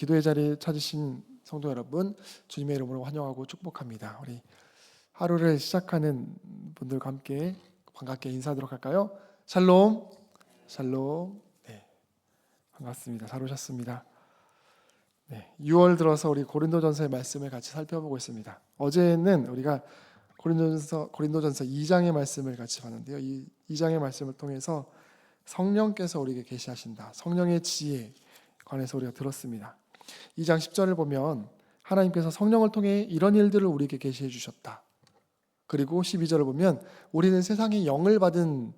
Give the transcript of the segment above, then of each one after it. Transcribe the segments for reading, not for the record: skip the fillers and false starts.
기도의 자리 찾으신 성도 여러분, 주님의 이름으로 환영하고 축복합니다. 우리 하루를 시작하는 분들과 함께 반갑게 인사하도록 할까요? 샬롬, 샬롬. 네, 반갑습니다. 잘 오셨습니다. 네, 6월 들어서 우리 고린도전서의 말씀을 같이 살펴보고 있습니다. 어제는 우리가 고린도전서 2장의 말씀을 같이 봤는데요. 이 2장의 말씀을 통해서 성령께서 우리에게 계시하신다. 성령의 지혜에 관해서 우리가 들었습니다. 2장 10절을 보면 하나님께서 성령을 통해 이런 일들을 우리에게 계시해 주셨다. 그리고 12절을 보면 우리는 세상의 영을 받은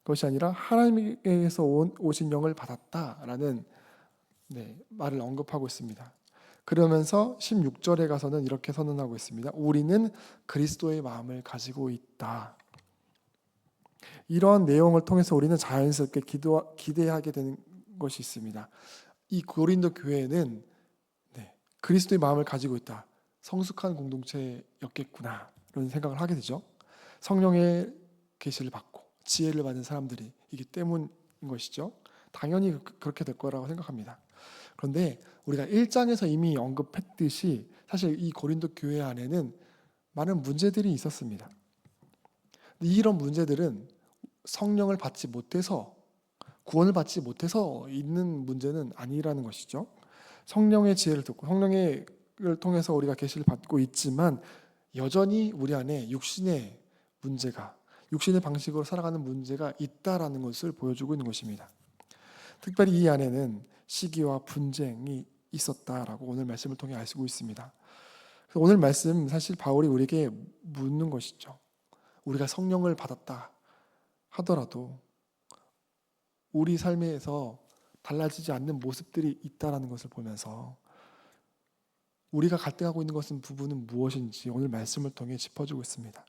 것이 아니라 하나님께서 오신 영을 받았다라는 말을 언급하고 있습니다. 그러면서 16절에 가서는 이렇게 선언하고 있습니다. 우리는 그리스도의 마음을 가지고 있다. 이러한 내용을 통해서 우리는 자연스럽게 기대하게 되는 것이 있습니다. 이 고린도 교회는 그리스도의 마음을 가지고 있다. 성숙한 공동체였겠구나 이런 생각을 하게 되죠. 성령의 계시를 받고 지혜를 받은 사람들이 이기 때문인 것이죠. 당연히 그렇게 될 거라고 생각합니다. 그런데 우리가 1장에서 이미 언급했듯이 사실 이 고린도 교회 안에는 많은 문제들이 있었습니다. 이런 문제들은 성령을 받지 못해서 구원을 받지 못해서 있는 문제는 아니라는 것이죠. 성령의 지혜를 듣고 성령을 통해서 우리가 계시를 받고 있지만 여전히 우리 안에 육신의 방식으로 살아가는 문제가 있다라는 것을 보여주고 있는 것입니다. 특별히 이 안에는 시기와 분쟁이 있었다라고 오늘 말씀을 통해 알 수 있습니다. 오늘 말씀 사실 바울이 우리에게 묻는 것이죠. 우리가 성령을 받았다 하더라도 우리 삶에서 달라지지 않는 모습들이 있다는 것을 보면서 우리가 갈등하고 있는 부분은 무엇인지 오늘 말씀을 통해 짚어주고 있습니다.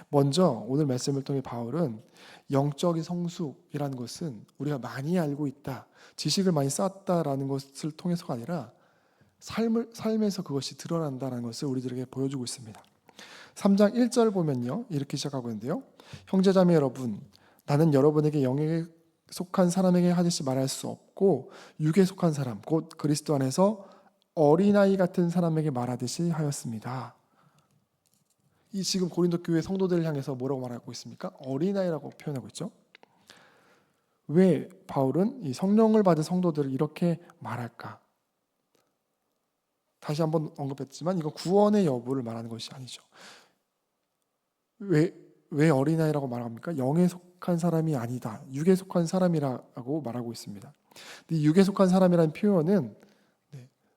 먼저 오늘 말씀을 통해 바울은 영적인 성숙이라는 것은 우리가 많이 알고 있다, 지식을 많이 쌓았다라는 것을 통해서가 아니라 삶에서 그것이 드러난다는 것을 우리들에게 보여주고 있습니다. 3장 1절 보면요, 이렇게 시작하고 있는데요. 형제자매 여러분, 나는 여러분에게 영에 속한 사람에게 하듯이 말할 수 없고 육에 속한 사람, 곧 그리스도 안에서 어린아이 같은 사람에게 말하듯이 하였습니다. 이 지금 고린도 교회 성도들을 향해서 뭐라고 말하고 있습니까? 어린아이라고 표현하고 있죠. 왜 바울은 이 성령을 받은 성도들을 이렇게 말할까? 다시 한번 언급했지만 이거 구원의 여부를 말하는 것이 아니죠. 왜 어린아이라고 말합니까? 영에 속한 사람이 아니다. 육에 속한 사람이라고 말하고 있습니다. 근데 육에 속한 사람이라는 표현은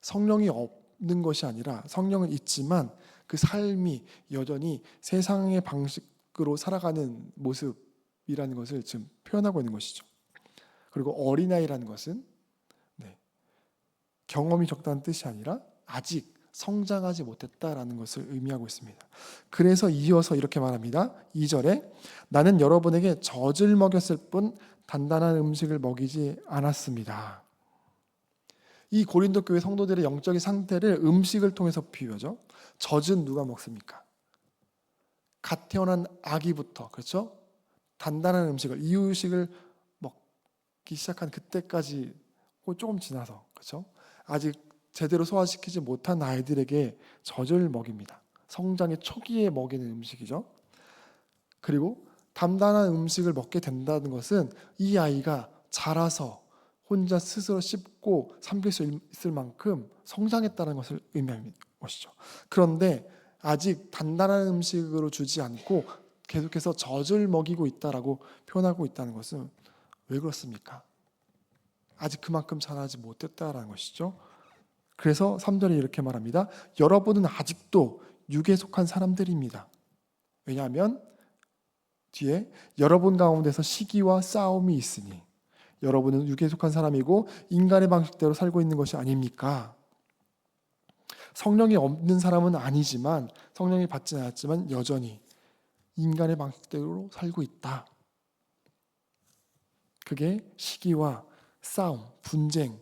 성령이 없는 것이 아니라 성령은 있지만 그 삶이 여전히 세상의 방식으로 살아가는 모습이라는 것을 지금 표현하고 있는 것이죠. 그리고 어린아이라는 것은 경험이 적다는 뜻이 아니라 아직 성장하지 못했다라는 것을 의미하고 있습니다. 그래서 이어서 이렇게 말합니다. 2절에 나는 여러분에게 젖을 먹였을 뿐 단단한 음식을 먹이지 않았습니다. 이 고린도 교회 성도들의 영적인 상태를 음식을 통해서 비유하죠. 젖은 누가 먹습니까? 갓 태어난 아기부터, 그렇죠? 단단한 음식을, 이유식을 먹기 시작한 그때까지 조금 지나서, 그렇죠? 아직 제대로 소화시키지 못한 아이들에게 젖을 먹입니다. 성장의 초기에 먹이는 음식이죠. 그리고 단단한 음식을 먹게 된다는 것은 이 아이가 자라서 혼자 스스로 씹고 삼킬 수 있을 만큼 성장했다는 것을 의미하는 것이죠. 그런데 아직 단단한 음식으로 주지 않고 계속해서 젖을 먹이고 있다라고 표현하고 있다는 것은 왜 그렇습니까? 아직 그만큼 자라지 못했다라는 것이죠. 그래서 3절에 이렇게 말합니다. 여러분은 아직도 육에 속한 사람들입니다. 왜냐하면 뒤에 여러분 가운데서 시기와 싸움이 있으니 여러분은 육에 속한 사람이고 인간의 방식대로 살고 있는 것이 아닙니까? 성령이 없는 사람은 아니지만 성령이 받지 않았지만 여전히 인간의 방식대로 살고 있다. 그게 시기와 싸움, 분쟁,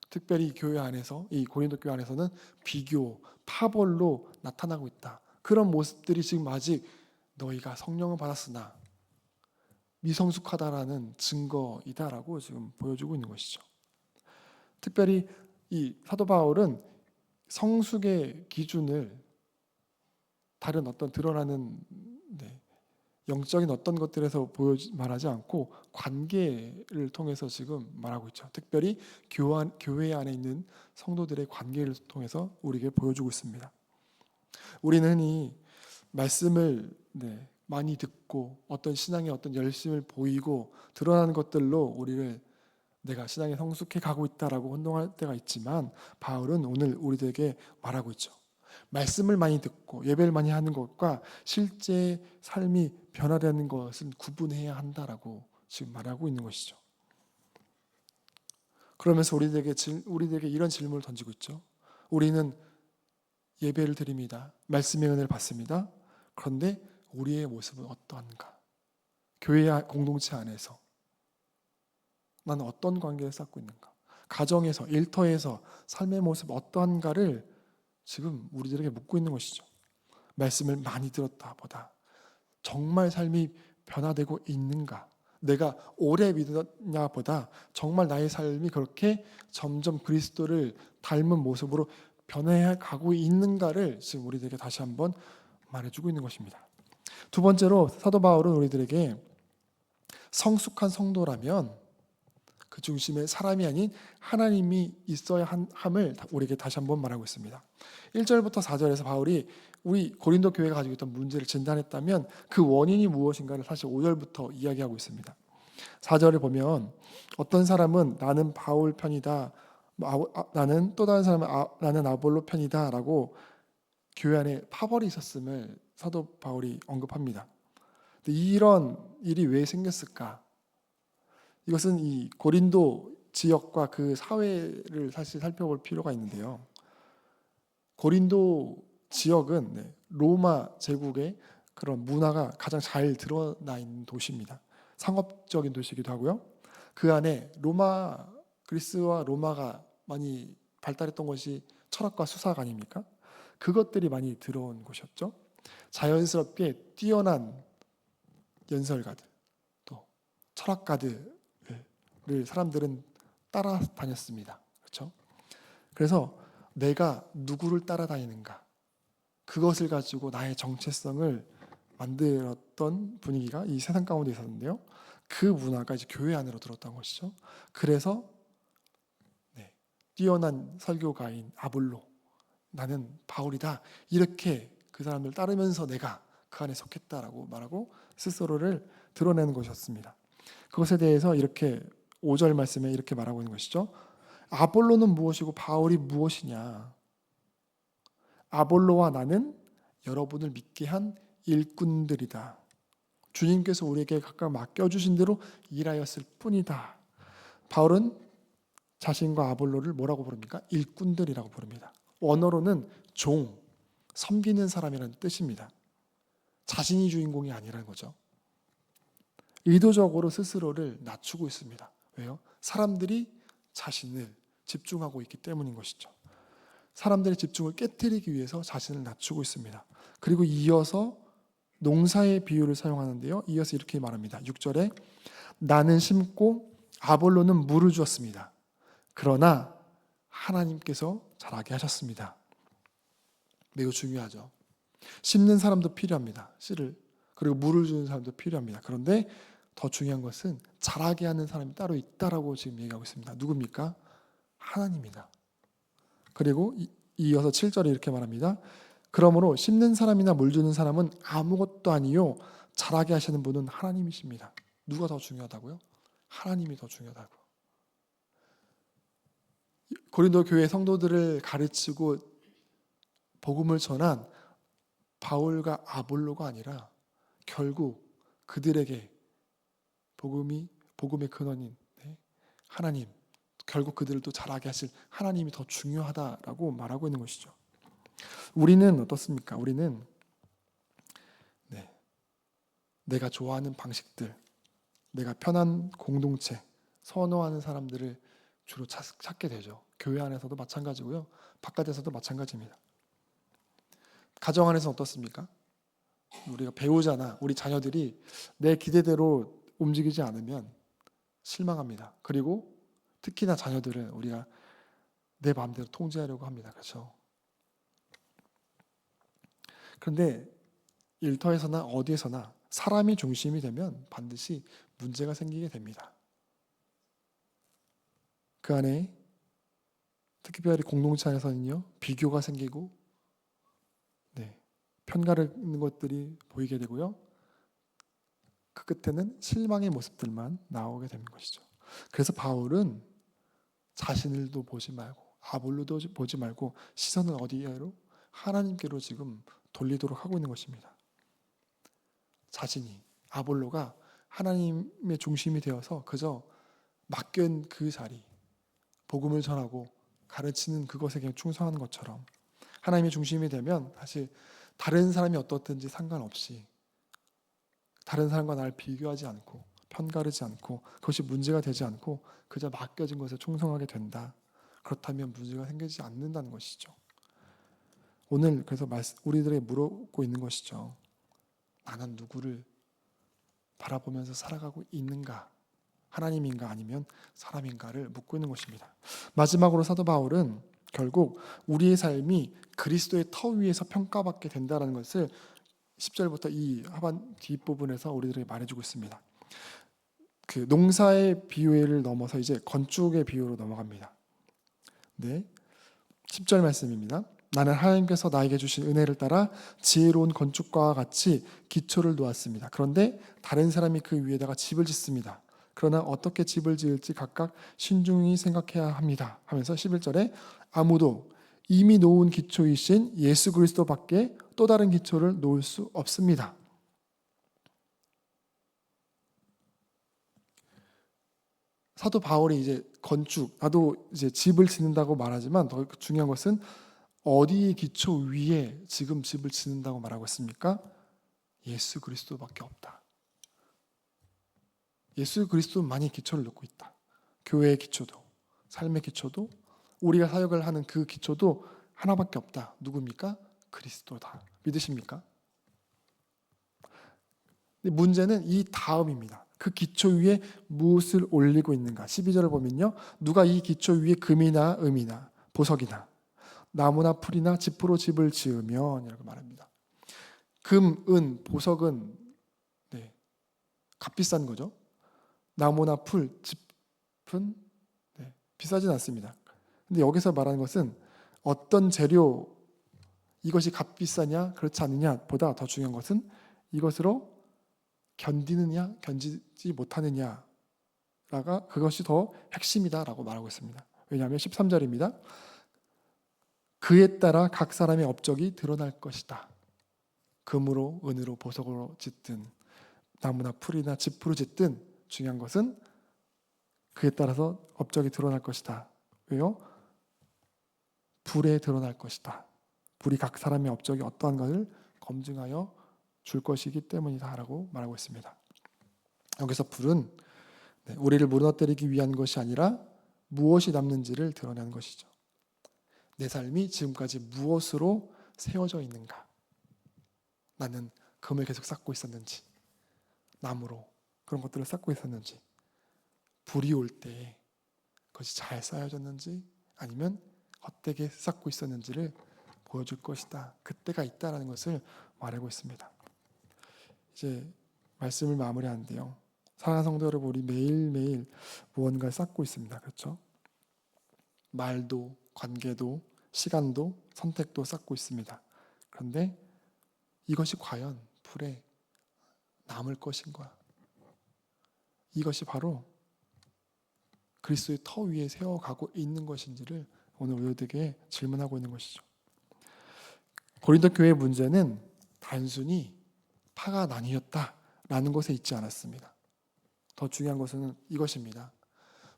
특별히 교회 안에서 이 고린도 교회 안에서는 비교, 파벌로 나타나고 있다. 그런 모습들이 지금 아직 너희가 성령을 받았으나 미성숙하다라는 증거이다라고 지금 보여주고 있는 것이죠. 특별히 이 사도 바울은 성숙의 기준을 다른 어떤 드러나는 영적인 어떤 것들에서 말하지 않고 관계를 통해서 지금 말하고 있죠. 특별히 교회 안에 있는 성도들의 관계를 통해서 우리에게 보여주고 있습니다. 우리는 흔히 말씀을 많이 듣고 어떤 신앙의 어떤 열심을 보이고 드러나는 것들로 우리를 내가 신앙에 성숙해 가고 있다라고 혼동할 때가 있지만, 바울은 오늘 우리들에게 말하고 있죠. 말씀을 많이 듣고 예배를 많이 하는 것과 실제 삶이 변화되는 것은 구분해야 한다라고 지금 말하고 있는 것이죠. 그러면서 우리들에게 이런 질문을 던지고 있죠. 우리는 예배를 드립니다. 말씀의 은혜를 받습니다. 그런데 우리의 모습은 어떠한가? 교회 공동체 안에서 나는 어떤 관계를 쌓고 있는가? 가정에서, 일터에서 삶의 모습 어떠한가를 지금 우리들에게 묻고 있는 것이죠. 말씀을 많이 들었다 보다 정말 삶이 변화되고 있는가? 내가 오래 믿었냐 보다 정말 나의 삶이 그렇게 점점 그리스도를 닮은 모습으로 변해 가고 있는가를 지금 우리들에게 다시 한번 말해주고 있는 것입니다. 두 번째로 사도 바울은 우리들에게 성숙한 성도라면 그 중심에 사람이 아닌 하나님이 있어야 함을 우리에게 다시 한번 말하고 있습니다. 1절부터 4절에서 바울이 우리 고린도 교회가 가지고 있던 문제를 진단했다면 그 원인이 무엇인가를 사실 5절부터 이야기하고 있습니다. 4절을 보면 어떤 사람은 나는 바울 편이다, 나는 또 다른 사람은 나는 아볼로 편이다 라고 교회 안에 파벌이 있었음을 사도 바울이 언급합니다. 이런 일이 왜 생겼을까? 이것은 이 고린도 지역과 그 사회를 사실 살펴볼 필요가 있는데요. 고린도 지역은 로마 제국의 그런 문화가 가장 잘 드러나 있는 도시입니다. 상업적인 도시이기도 하고요. 그 안에 그리스와 로마가 많이 발달했던 것이 철학과 수사가 아닙니까? 그것들이 많이 들어온 곳이었죠. 자연스럽게 뛰어난 연설가들, 또 철학가들을 사람들은 따라다녔습니다. 그렇죠? 그래서 내가 누구를 따라다니는가, 그것을 가지고 나의 정체성을 만들었던 분위기가 이 세상 가운데 있었는데요. 그 문화가 이제 교회 안으로 들어왔던 것이죠. 그래서 뛰어난 설교가인 아볼로, 나는 바울이다, 이렇게 그 사람을 따르면서 내가 그 안에 속했다라고 말하고 스스로를 드러내는 것이었습니다. 그것에 대해서 이렇게 5절 말씀에 이렇게 말하고 있는 것이죠. 아볼로는 무엇이고 바울이 무엇이냐? 아볼로와 나는 여러분을 믿게 한 일꾼들이다. 주님께서 우리에게 각각 맡겨주신 대로 일하였을 뿐이다. 바울은 자신과 아볼로를 뭐라고 부릅니까? 일꾼들이라고 부릅니다. 원어로는 종, 섬기는 사람이라는 뜻입니다. 자신이 주인공이 아니라는 거죠. 의도적으로 스스로를 낮추고 있습니다. 왜요? 사람들이 자신을 집중하고 있기 때문인 것이죠. 사람들의 집중을 깨트리기 위해서 자신을 낮추고 있습니다. 그리고 이어서 농사의 비유를 사용하는데요. 이어서 이렇게 말합니다. 6절에 나는 심고 아볼로는 물을 주었습니다. 그러나 하나님께서 자라게 하셨습니다. 매우 중요하죠. 심는 사람도 필요합니다. 씨를. 그리고 물을 주는 사람도 필요합니다. 그런데 더 중요한 것은 자라게 하는 사람이 따로 있다라고 지금 얘기하고 있습니다. 누굽니까? 하나님이다. 그리고 이어서 7절에 이렇게 말합니다. 그러므로 심는 사람이나 물 주는 사람은 아무것도 아니요 자라게 하시는 분은 하나님이십니다. 누가 더 중요하다고요? 하나님이 더 중요하다고. 고린도 교회 성도들을 가르치고 복음을 전한 바울과 아볼로가 아니라 결국 그들에게 복음의 근원인 하나님, 결국 그들을 또 자라게 하실 하나님이 더 중요하다라고 말하고 있는 것이죠. 우리는 어떻습니까? 우리는 내가 좋아하는 방식들, 내가 편한 공동체, 선호하는 사람들을 주로 찾게 되죠. 교회 안에서도 마찬가지고요. 바깥에서도 마찬가지입니다. 가정 안에서는 어떻습니까? 우리가 배우자나 우리 자녀들이 내 기대대로 움직이지 않으면 실망합니다. 그리고 특히나 자녀들은 우리가 내 마음대로 통제하려고 합니다. 그렇죠? 그런데 일터에서나 어디에서나 사람이 중심이 되면 반드시 문제가 생기게 됩니다. 그 안에 특별히 공동체 안에서는요, 비교가 생기고, 편가르는 것들이 보이게 되고요. 그 끝에는 실망의 모습들만 나오게 되는 것이죠. 그래서 바울은 자신을도 보지 말고 아볼로도 보지 말고 시선을 어디로? 하나님께로 지금 돌리도록 하고 있는 것입니다. 자신이 아볼로가 하나님의 중심이 되어서 그저 맡긴 그 자리, 복음을 전하고 가르치는 그것에 그냥 충성하는 것처럼 하나님의 중심이 되면 사실 다른 사람이 어떻든지 상관없이 다른 사람과 나를 비교하지 않고 편가르지 않고 그것이 문제가 되지 않고 그저 맡겨진 것에 충성하게 된다. 그렇다면 문제가 생기지 않는다는 것이죠. 오늘 그래서 우리들에게 물어보고 있는 것이죠. 나는 누구를 바라보면서 살아가고 있는가? 하나님인가 아니면 사람인가를 묻고 있는 것입니다. 마지막으로 사도 바울은 결국 우리의 삶이 그리스도의 터 위에서 평가받게 된다는 것을 10절부터 이 하반 뒷부분에서 우리들에게 말해주고 있습니다. 그 농사의 비유를 넘어서 이제 건축의 비유로 넘어갑니다. 네, 10절 말씀입니다. 나는 하나님께서 나에게 주신 은혜를 따라 지혜로운 건축가와 같이 기초를 놓았습니다. 그런데 다른 사람이 그 위에다가 집을 짓습니다. 그러나 어떻게 집을 지을지 각각 신중히 생각해야 합니다. 하면서 11절에 아무도 이미 놓은 기초이신 예수 그리스도밖에 또 다른 기초를 놓을 수 없습니다. 사도 바울이 이제 나도 이제 집을 짓는다고 말하지만 더 중요한 것은 어디 기초 위에 지금 집을 짓는다고 말하고 있습니까? 예수 그리스도밖에 없다. 예수 그리스도만이 기초를 놓고 있다. 교회의 기초도, 삶의 기초도, 우리가 사역을 하는 그 기초도 하나밖에 없다. 누굽니까? 그리스도다. 믿으십니까? 문제는 이 다음입니다. 그 기초 위에 무엇을 올리고 있는가? 12절을 보면요. 누가 이 기초 위에 금이나 음이나 보석이나 나무나 풀이나 짚으로 집을 지으면 이라고 말합니다. 금, 은, 보석은 값비싼 거죠. 나무나 풀, 짚은 비싸진 않습니다. 근데 여기서 말하는 것은 어떤 재료, 이것이 값비싸냐 그렇지 않느냐 보다 더 중요한 것은 이것으로 견디느냐 견디지 못하느냐가 그것이 더 핵심이다라고 말하고 있습니다. 왜냐하면 13절입니다. 그에 따라 각 사람의 업적이 드러날 것이다. 금으로 은으로 보석으로 짓든 나무나 풀이나 짚으로 짓든 중요한 것은 그에 따라서 업적이 드러날 것이다. 왜요? 불에 드러날 것이다. 불이 각 사람의 업적이 어떠한 것을 검증하여 줄 것이기 때문이다라고 말하고 있습니다. 여기서 불은 우리를 무너뜨리기 위한 것이 아니라 무엇이 남는지를 드러내는 것이죠. 내 삶이 지금까지 무엇으로 세워져 있는가? 나는 금을 계속 쌓고 있었는지, 나무로 그런 것들을 쌓고 있었는지, 불이 올 때 그것이 잘 쌓여졌는지 아니면 헛되게 쌓고 있었는지를 보여줄 것이다. 그때가 있다라는 것을 말하고 있습니다. 이제 말씀을 마무리하는데요. 사랑하는 성도 여러분, 우리 매일매일 무언가를 쌓고 있습니다. 그렇죠? 말도, 관계도, 시간도, 선택도 쌓고 있습니다. 그런데 이것이 과연 불에 남을 것인가? 이것이 바로 그리스도의 터 위에 세워가고 있는 것인지를 오늘 우리에게 질문하고 있는 것이죠. 고린도 교회의 문제는 단순히 파가 나뉘었다라는 것에 있지 않았습니다. 더 중요한 것은 이것입니다.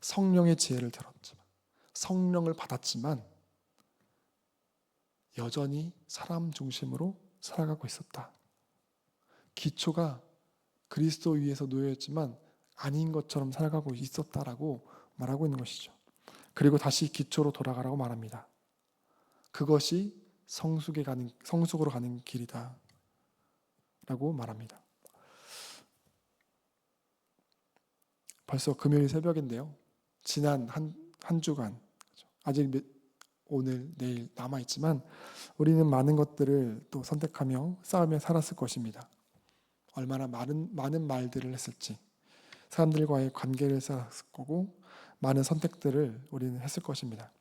성령의 지혜를 들었지만, 성령을 받았지만 여전히 사람 중심으로 살아가고 있었다. 기초가 그리스도 위에서 놓여있지만 아닌 것처럼 살아가고 있었다라고 말하고 있는 것이죠. 그리고 다시 기초로 돌아가라고 말합니다. 그것이 성숙으로 가는 길이다 라고 말합니다. 벌써 금요일 새벽인데요. 지난 한 주간 아직 오늘, 내일 남아있지만 우리는 많은 것들을 또 선택하며 싸우며 살았을 것입니다. 얼마나 많은 말들을 했을지, 사람들과의 관계를 쌓았을 거고 많은 선택들을 우리는 했을 것입니다.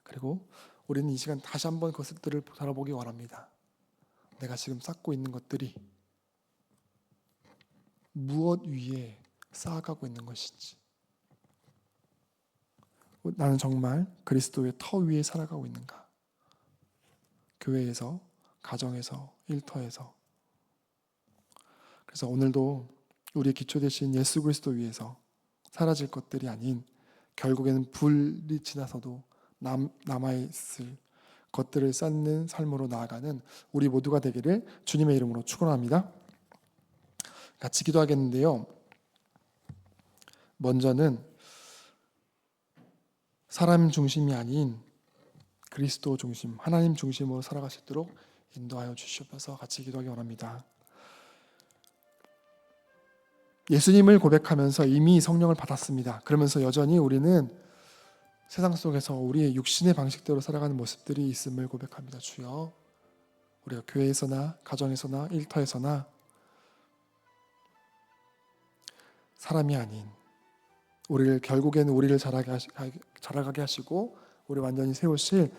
그리고 우리는 이 시간 다시 한번 그것들을 돌아보기 원합니다. 내가 지금 쌓고 있는 것들이 무엇 위에 쌓아가고 있는 것인지, 나는 정말 그리스도의 터 위에 살아가고 있는가? 교회에서, 가정에서, 일터에서. 그래서 오늘도 우리의 기초 되신 예수 그리스도 위에서 사라질 것들이 아닌 결국에는 불이 지나서도 남아있을 것들을 쌓는 삶으로 나아가는 우리 모두가 되기를 주님의 이름으로 축원합니다. 같이 기도하겠는데요. 먼저는 사람 중심이 아닌 그리스도 중심, 하나님 중심으로 살아갈 수 있도록 인도하여 주시옵소서. 같이 기도하기 원합니다. 예수님을 고백하면서 이미 성령을 받았습니다. 그러면서 여전히 우리는 세상 속에서 우리의 육신의 방식대로 살아가는 모습들이 있음을 고백합니다. 주여, 우리가 교회에서나 가정에서나 일터에서나 사람이 아닌 결국에는 우리를 자라가게 하시고 우리 완전히 세우실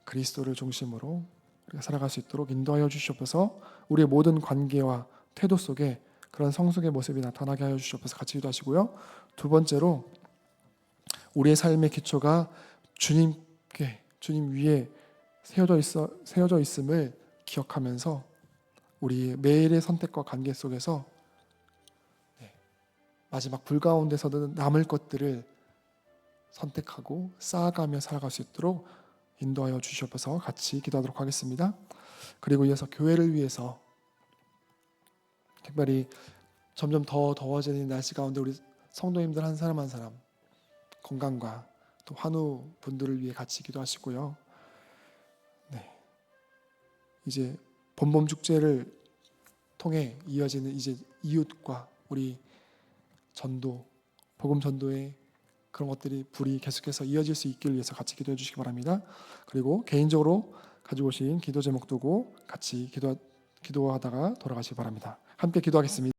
그리스도를 중심으로 우리가 살아갈 수 있도록 인도하여 주시옵소서. 우리의 모든 관계와 태도 속에 그런 성숙의 모습이 나타나게 하여 주시옵소서. 같이 기도하시고요. 두 번째로 우리의 삶의 기초가 주님 위에 세워져 있음을 기억하면서 우리 매일의 선택과 관계 속에서 마지막 불 가운데서도 남을 것들을 선택하고 쌓아가며 살아갈 수 있도록 인도하여 주시옵소서. 같이 기도하도록 하겠습니다. 그리고 이어서 교회를 위해서 특별히 점점 더 더워지는 날씨 가운데 우리 성도님들 한 사람 한 사람 건강과 또 환우 분들을 위해 같이 기도하시고요. 이제 봄봄 축제를 통해 이어지는 이제 이웃과 우리 전도, 복음 전도의 그런 것들이 불이 계속해서 이어질 수 있길 위해서 같이 기도해 주시기 바랍니다. 그리고 개인적으로 가지고 오신 기도 제목 두고 같이 기도하다가 돌아가시기 바랍니다. 함께 기도하겠습니다.